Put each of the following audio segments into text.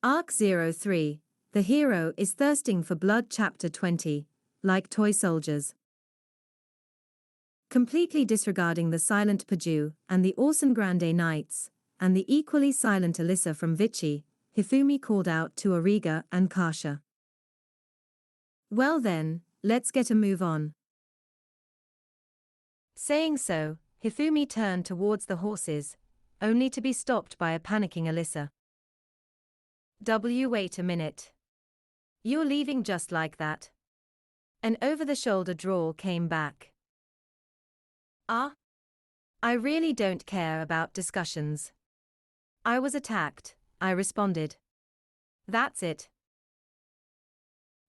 Arc 03, The Hero is Thirsting for Blood. Chapter 20, Like Toy Soldiers. Completely disregarding the silent Paju and the awesome Grande Knights, and the equally silent Alyssa from Vichy, Hifumi called out to Auriga and Kasha. Well then, let's get a move on. Saying so, Hifumi turned towards the horses, only to be stopped by a panicking Alyssa. Wait a minute. You're leaving just like that? An over-the-shoulder drawl came back. I really don't care about discussions. I was attacked, I responded. That's it.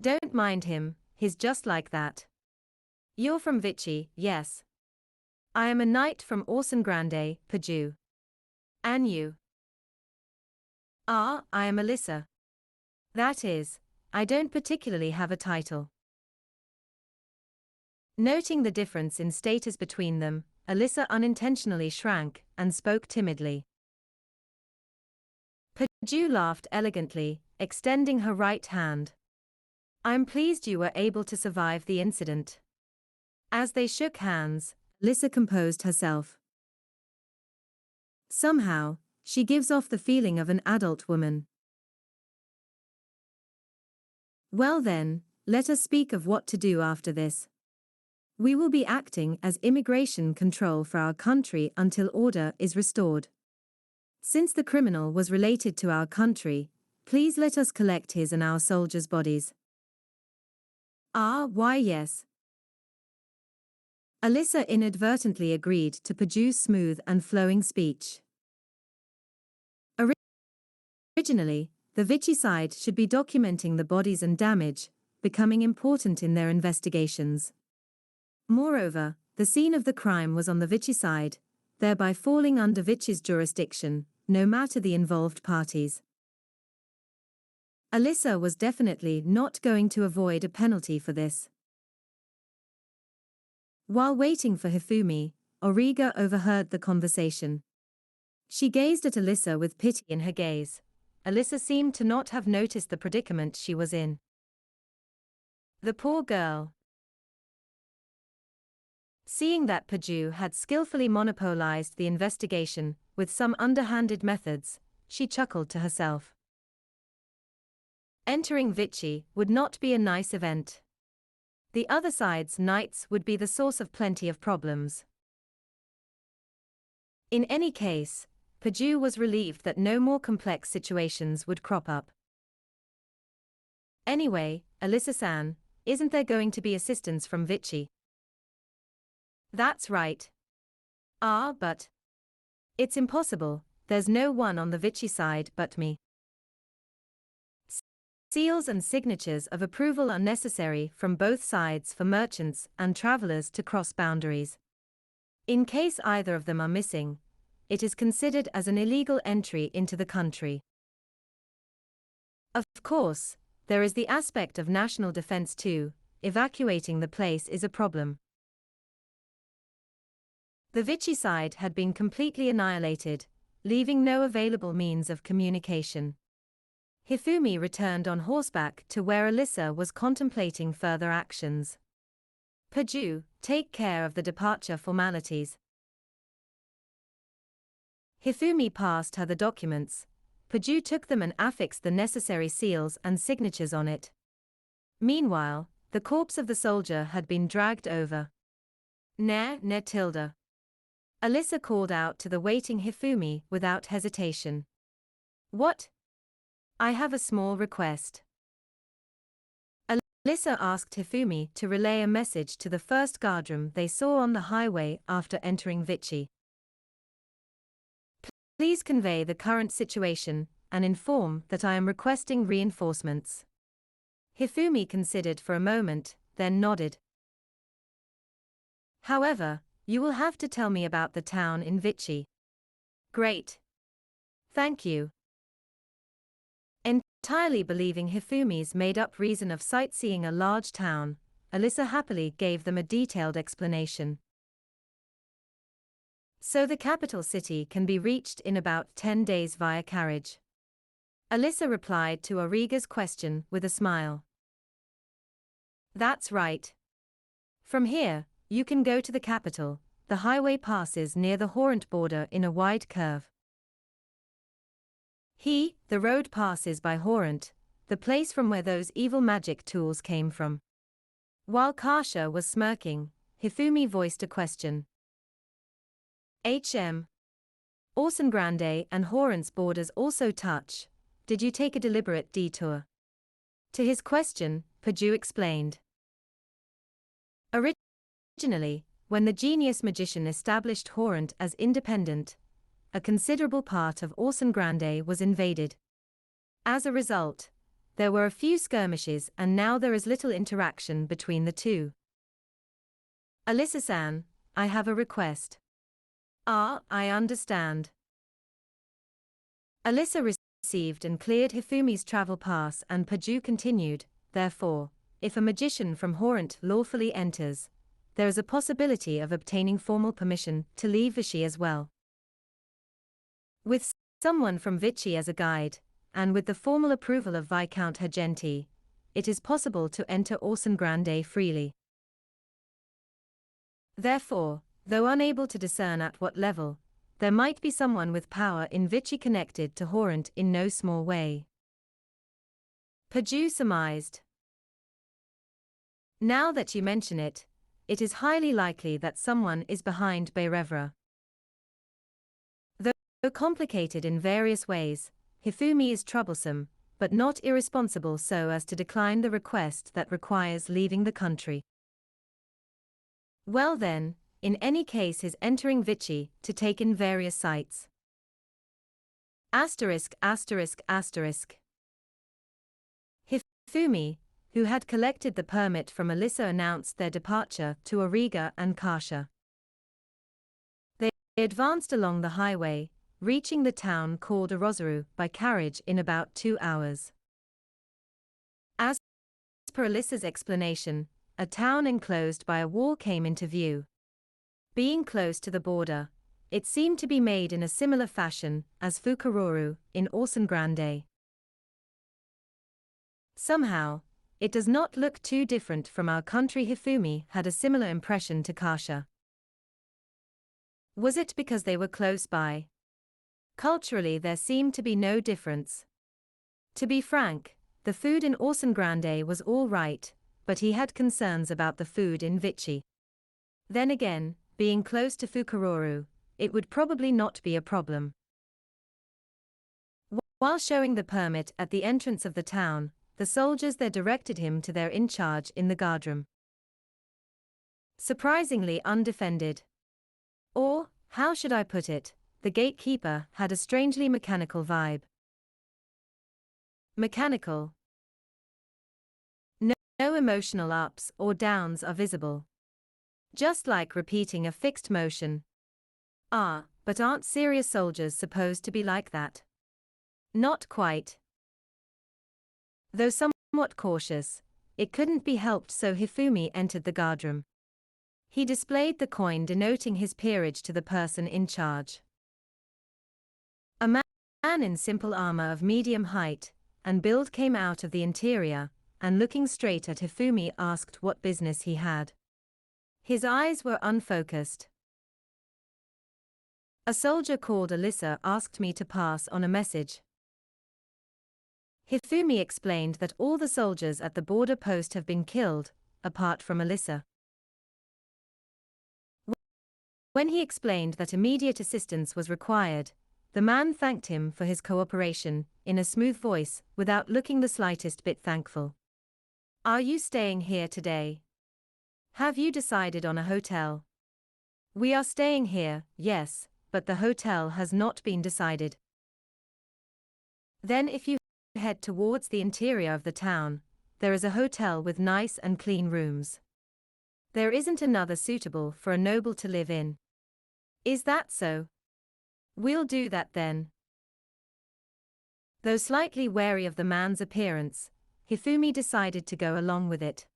Don't mind him, he's just like that. You're from Vichy, yes. I am a knight from Orson Grande, Paju. And you? I am Alyssa. That is, I don't particularly have a title. Noting the difference in status between them, Alyssa unintentionally shrank and spoke timidly. Paju laughed elegantly, extending her right hand. I'm pleased you were able to survive the incident. As they shook hands, Alyssa composed herself. Somehow, she gives off the feeling of an adult woman. Well then, let us speak of what to do after this. We will be acting as immigration control for our country until order is restored. Since the criminal was related to our country, please let us collect his and our soldiers' bodies. Why yes. Alyssa inadvertently agreed to Paju's smooth and flowing speech. Originally, the Vichy side should be documenting the bodies and damage, becoming important in their investigations. Moreover, the scene of the crime was on the Vichy side, thereby falling under Vichy's jurisdiction, no matter the involved parties. Alyssa was definitely not going to avoid a penalty for this. While waiting for Hifumi, Auriga overheard the conversation. She gazed at Alyssa with pity in her gaze. Alyssa seemed to not have noticed the predicament she was in. The poor girl. Seeing that Paju had skillfully monopolized the investigation with some underhanded methods, she chuckled to herself. Entering Vichy would not be a nice event. The other side's knights would be the source of plenty of problems. In any case, Paju was relieved that no more complex situations would crop up. Anyway, Alyssa-san, isn't there going to be assistance from Vichy? That's right. But it's impossible, there's no one on the Vichy side but me. Seals and signatures of approval are necessary from both sides for merchants and travelers to cross boundaries. In case either of them are missing, it is considered as an illegal entry into the country. Of course, there is the aspect of national defense too. Evacuating the place is a problem. The Vichy side had been completely annihilated, leaving no available means of communication. Hifumi returned on horseback to where Alyssa was contemplating further actions. Paju, take care of the departure formalities. Hifumi passed her the documents. Paju took them and affixed the necessary seals and signatures on it. Meanwhile, the corpse of the soldier had been dragged over. Ne tilde. Alyssa called out to the waiting Hifumi without hesitation. What? I have a small request. Alyssa asked Hifumi to relay a message to the first guardroom they saw on the highway after entering Vichy. Please convey the current situation and inform that I am requesting reinforcements. Hifumi considered for a moment, then nodded. However, you will have to tell me about the town in Vichy. Great. Thank you. Entirely believing Hifumi's made-up reason of sightseeing a large town, Alyssa happily gave them a detailed explanation. So the capital city can be reached in about 10 days via carriage. Alyssa replied to Auriga's question with a smile. That's right. From here, you can go to the capital. The highway passes near the Horrent border in a wide curve. The road passes by Horrent, the place from where those evil magic tools came from. While Kasha was smirking, Hifumi voiced a question. Orson Grande and Horrent's borders also touch. Did you take a deliberate detour? To his question, Paju explained. Originally, when the genius magician established Horrent as independent, a considerable part of Orson Grande was invaded. As a result, there were a few skirmishes and now there is little interaction between the two. Alyssa-san, I have a request. I understand. Alyssa received and cleared Hifumi's travel pass and Paju continued, therefore, if a magician from Horrent lawfully enters, there is a possibility of obtaining formal permission to leave Vichy as well. With someone from Vichy as a guide, and with the formal approval of Viscount Hergenti, it is possible to enter Orson Grande freely. Therefore, though unable to discern at what level, there might be someone with power in Vichy connected to Horrent in no small way. Paju surmised. Now that you mention it, it is highly likely that someone is behind Beirevra. Though complicated in various ways, Hifumi is troublesome, but not irresponsible so as to decline the request that requires leaving the country. Well then, in any case his entering Vichy to take in various sites. Hifumi, who had collected the permit from Alyssa, announced their departure to Auriga and Kasha. They advanced along the highway, reaching the town called Arozaru by carriage in about 2 hours. As per Alyssa's explanation, a town enclosed by a wall came into view. Being close to the border, it seemed to be made in a similar fashion as Fukaroru in Orson Grande. Somehow, it does not look too different from our country. Hifumi had a similar impression to Kasha. Was it because they were close by? Culturally there seemed to be no difference. To be frank, the food in Orson Grande was all right, but he had concerns about the food in Vichy. Then again, being close to Fukaroru, it would probably not be a problem. While showing the permit at the entrance of the town, the soldiers there directed him to their in-charge in the guardroom. Surprisingly undefended. Or, how should I put it, the gatekeeper had a strangely mechanical vibe. Mechanical. No emotional ups or downs are visible. Just like repeating a fixed motion. But aren't serious soldiers supposed to be like that? Not quite. Though somewhat cautious, it couldn't be helped, so Hifumi entered the guardroom. He displayed the coin denoting his peerage to the person in charge. A man in simple armor of medium height and build came out of the interior, and looking straight at Hifumi asked what business he had. His eyes were unfocused. A soldier called Alyssa asked me to pass on a message. Hifumi explained that all the soldiers at the border post have been killed, apart from Alyssa. When he explained that immediate assistance was required, the man thanked him for his cooperation, in a smooth voice, without looking the slightest bit thankful. Are you staying here today? Have you decided on a hotel? We are staying here, yes, but the hotel has not been decided. Then if you head towards the interior of the town, there is a hotel with nice and clean rooms. There isn't another suitable for a noble to live in. Is that so? We'll do that then. Though slightly wary of the man's appearance, Hifumi decided to go along with it.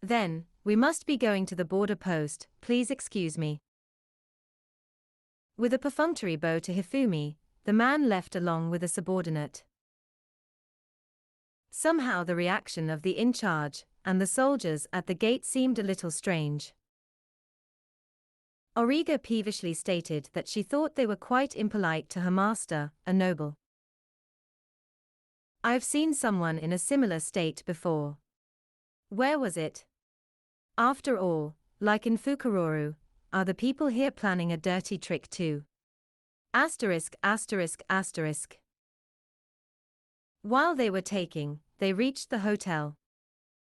Then, we must be going to the border post, please excuse me. With a perfunctory bow to Hifumi, the man left along with a subordinate. Somehow the reaction of the in-charge and the soldiers at the gate seemed a little strange. Auriga peevishly stated that she thought they were quite impolite to her master, a noble. "I've seen someone in a similar state before. Where was it? After all, like in Fukuroru, are the people here planning a dirty trick too?" Asterisk, asterisk, asterisk. While they were taking, they reached the hotel.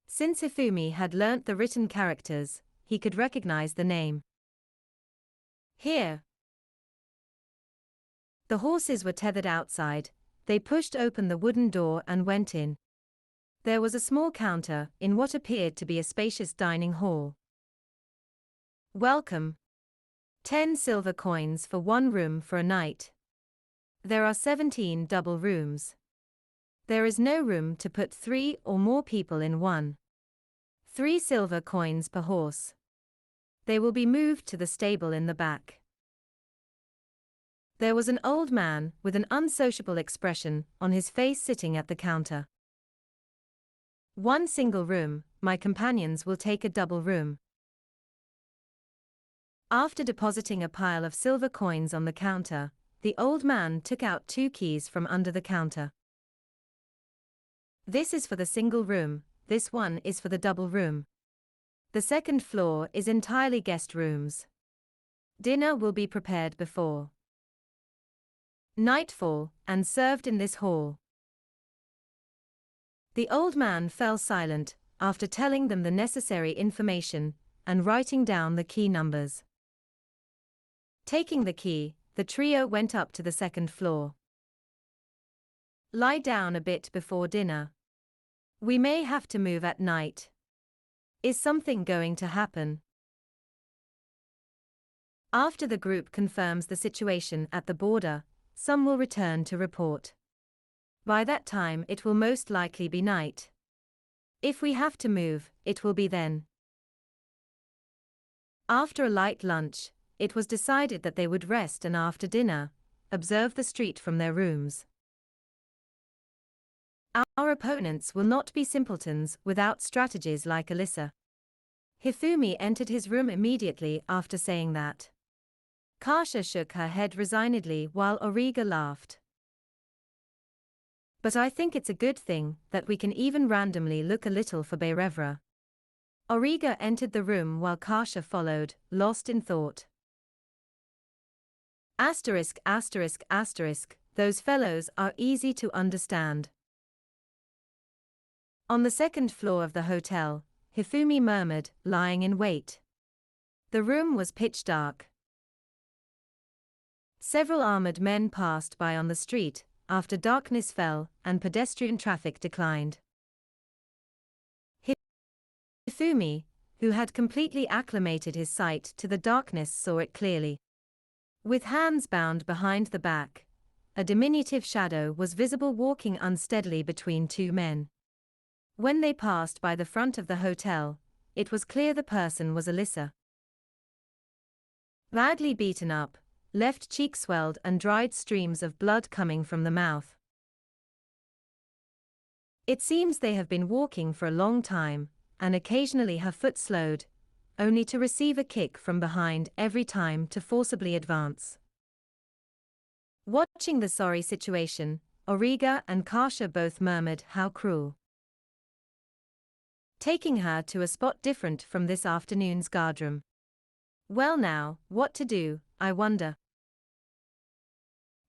Since Hifumi had learnt the written characters, he could recognize the name. Here. The horses were tethered outside. They pushed open the wooden door and went in. There was a small counter in what appeared to be a spacious dining hall. "Welcome. 10 silver coins for 1 room for a night. There are 17 double rooms. There is no room to put 3 or more people in one. 3 silver coins per horse. They will be moved to the stable in the back." There was an old man with an unsociable expression on his face sitting at the counter. "1 single room, my companions will take a double room." After depositing a pile of silver coins on the counter, the old man took out 2 keys from under the counter. "This is for the single room, this one is for the double room. The second floor is entirely guest rooms. Dinner will be prepared before nightfall and served in this hall." The old man fell silent after telling them the necessary information and writing down the key numbers. Taking the key, the trio went up to the second floor. "Lie down a bit before dinner. We may have to move at night. Is something going to happen?" After the group confirms the situation at the border, some will return to report. By that time it will most likely be night. If we have to move, it will be then. After a light lunch, it was decided that they would rest and after dinner, observe the street from their rooms. Our opponents will not be simpletons without strategies like Alyssa. Hifumi entered his room immediately after saying that. Kasha shook her head resignedly while Auriga laughed. "But I think it's a good thing that we can even randomly look a little for Beirevra." Auriga entered the room while Kasha followed, lost in thought. Asterisk, asterisk, asterisk, those fellows are easy to understand. On the second floor of the hotel, Hifumi murmured, lying in wait. The room was pitch dark. Several armored men passed by on the street after darkness fell and pedestrian traffic declined. Hifumi, who had completely acclimated his sight to the darkness, saw it clearly. With hands bound behind the back, a diminutive shadow was visible walking unsteadily between 2 men. When they passed by the front of the hotel, it was clear the person was Alyssa. Badly beaten up, left cheek swelled and dried streams of blood coming from the mouth. It seems they have been walking for a long time, and occasionally her foot slowed, only to receive a kick from behind every time to forcibly advance. Watching the sorry situation, Auriga and Kasha both murmured, "How cruel." Taking her to a spot different from this afternoon's guardroom. "Well now, what to do, I wonder."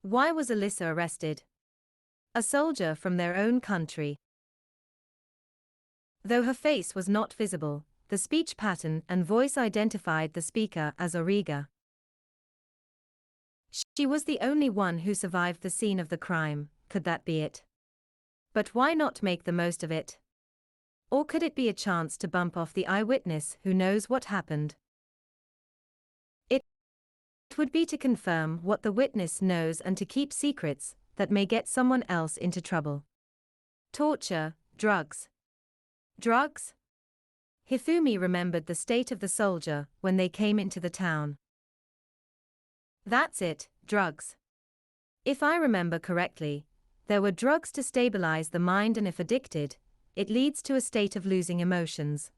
Why was Alyssa arrested? A soldier from their own country. Though her face was not visible, the speech pattern and voice identified the speaker as Auriga. She was the only one who survived the scene of the crime. Could that be it? But why not make the most of it? Or could it be a chance to bump off the eyewitness who knows what happened? It would be to confirm what the witness knows and to keep secrets that may get someone else into trouble. Torture, drugs. Drugs? Hifumi remembered the state of the soldier when they came into the town. That's it, drugs. If I remember correctly, there were drugs to stabilize the mind, and if addicted, it leads to a state of losing emotions.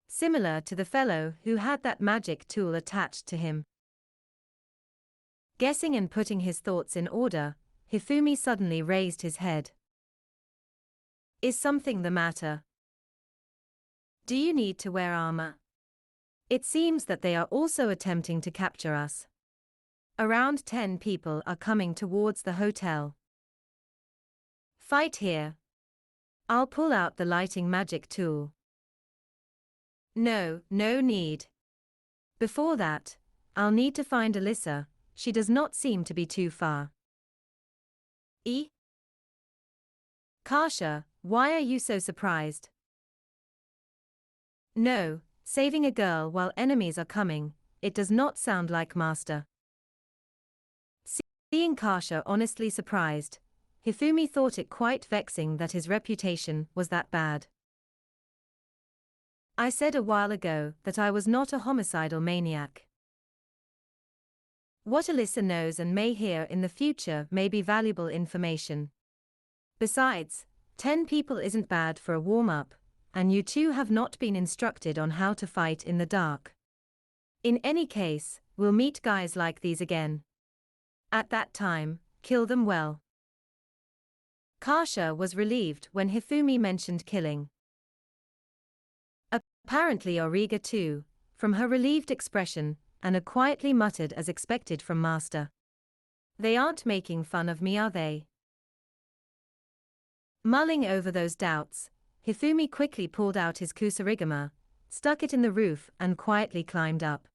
Similar to the fellow who had that magic tool attached to him. Guessing and putting his thoughts in order, Hifumi suddenly raised his head. Is something the matter? Do you need to wear armor? It seems that they are also attempting to capture us. Around 10 people are coming towards the hotel. Fight here. I'll pull out the lighting magic tool. No need. Before that, I'll need to find Alyssa. She does not seem to be too far. Kasha, why are you so surprised? No, saving a girl while enemies are coming, it does not sound like Master. Seeing Kasha honestly surprised, Hifumi thought it quite vexing that his reputation was that bad. I said a while ago that I was not a homicidal maniac. What Alyssa knows and may hear in the future may be valuable information. Besides, 10 people isn't bad for a warm-up, and you two have not been instructed on how to fight in the dark. In any case, we'll meet guys like these again. At that time, kill them well. Kasha was relieved when Hifumi mentioned killing. Apparently Auriga too, from her relieved expression, and quietly muttered as expected from Master. They aren't making fun of me, are they? Mulling over those doubts, Hifumi quickly pulled out his kusarigama, stuck it in the roof and quietly climbed up.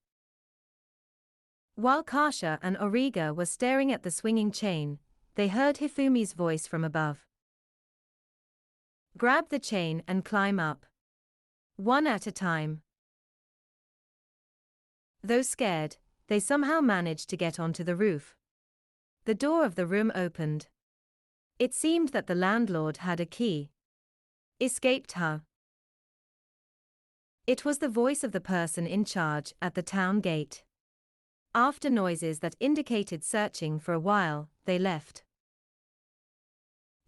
While Kasha and Auriga were staring at the swinging chain, they heard Hifumi's voice from above. Grab the chain and climb up. One at a time. Though scared, they somehow managed to get onto the roof. The door of the room opened. It seemed that the landlord had a key. Escaped her. It was the voice of the person in charge at the town gate. After noises that indicated searching for a while, they left.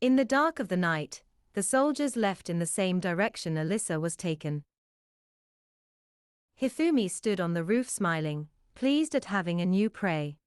In the dark of the night, the soldiers left in the same direction Alyssa was taken. Hifumi stood on the roof smiling, pleased at having a new prey.